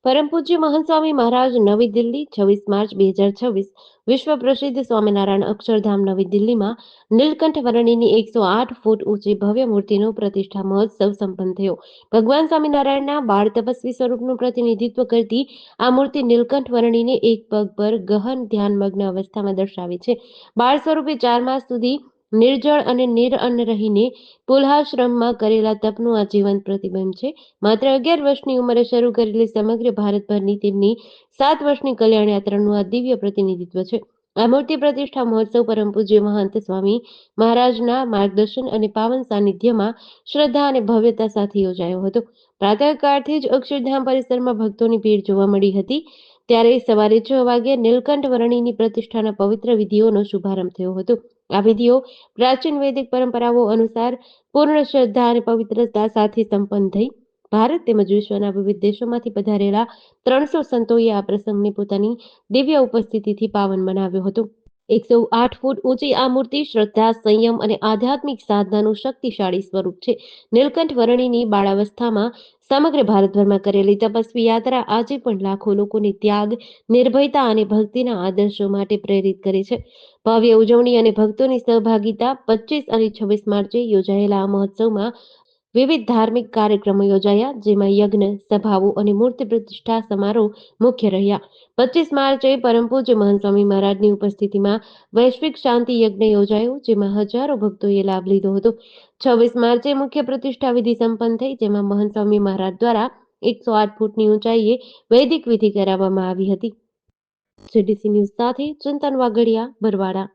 પરમ પૂજ્ય મહંત સ્વામી મહારાજ નવી દિલ્હી 26 માર્ચ 2026 વિશ્વ પ્રસિદ્ધ સ્વામિનારાયણ અક્ષરધામ નવી દિલ્હીમાં નીલકંઠ વર્ણિની 108 ફૂટ ઊંચી ભવ્ય મૂર્તિનો પ્રતિષ્ઠા મહોત્સવ સંપન્ન થયો. ભગવાન સ્વામિનારાયણના બાળ તપસ્વી સ્વરૂપનું પ્રતિનિધિત્વ કરતી આ મૂર્તિ નીલકંઠ વર્ણિને એક પગ પર ગહન ધ્યાનમગ્ન અવસ્થામાં દર્શાવે છે. બાળ સ્વરૂપે 4 માસ સુધી નિર્જળ અને નિરઅન્ન રહીને પુલ્હાશ્રમમાં કરેલા તપનું આ જીવંત પ્રતિબિંબ છે. માત્ર 11 વર્ષની ઉંમરે શરૂ કરેલી સમગ્ર ભારતભરની તેમની 7 વર્ષની કલ્યાણ યાત્રાનું આ દિવ્ય પ્રતિનિધિત્વ છે. આ મૂર્તિ પ્રતિષ્ઠા મહોત્સવ પરમ પૂજ્ય મહંત સ્વામી મહારાજના માર્ગદર્શન અને પાવન સાનિધ્યમાં શ્રદ્ધા અને ભવ્યતા સાથે યોજાયો હતો. પ્રાતઃકાળથી જ અક્ષરધામ પરિસરમાં ભક્તોની ભીડ જોવા મળી હતી. ત્યારે સવારે 6 વાગ્યે નીલકંઠ વર્ણિની પ્રતિષ્ઠાના પવિત્ર વિધિઓનો શુભારંભ થયો હતો. આ વિધિઓ પ્રાચીન વૈદિક પરંપરાઓ અનુસાર પૂર્ણ શ્રદ્ધા અને પવિત્રતા સાથે સંપન્ન થઈ. ભારત તેમજ વિશ્વના વિવિધ દેશોમાંથી પધારેલા 300 સંતોએ આ પ્રસંગને પોતાની દિવ્ય ઉપસ્થિતિથી પાવન બનાવ્યો હતો. 108 ફૂટ ઊંચી આ મૂર્તિ શ્રદ્ધા, સંયમ અને આધ્યાત્મિક સાધનાનું શક્તિશાળી સ્વરૂપ છે. નીલકંઠ વર્ણિની બાળાવસ્થામાં સમગ્ર ભારતભરમાં કરેલી તપસ્વી યાત્રા આજે પણ લાખો લોકોને ત્યાગ, નિર્ભયતા અને ભક્તિના આદર્શો માટે પ્રેરિત કરે છે. ભવ્ય ઉજવણી અને ભક્તોની સહભાગિતા 25 અને 26 માર્ચે યોજાયેલા આ મહોત્સવમાં વિવિધ ધાર્મિક કાર્યક્રમો યોજાયા, જેમાં યજ્ઞ, સભાઓ અને મૂર્તિ પ્રતિષ્ઠા સમારોહ મુખ્ય રહ્યા. 25 માર્ચે પરમ પૂજ્ય મહંત સ્વામી મહારાજની ઉપસ્થિતિમાં વૈશ્વિક શાંતિ યજ્ઞ યોજાયો, જેમાં હજારો ભક્તોએ લાભ લીધો હતો. 26 માર્ચે મુખ્ય પ્રતિષ્ઠા વિધિ સંપન્ન થઈ, જેમાં મહંત સ્વામી મહારાજ દ્વારા 108 ફૂટની ઊંચાઈએ વૈદિક વિધિ કરાવવામાં આવી હતી. જીડીસી ન્યૂઝ સાથે ચિંતન વાગડિયા, બરવાડા.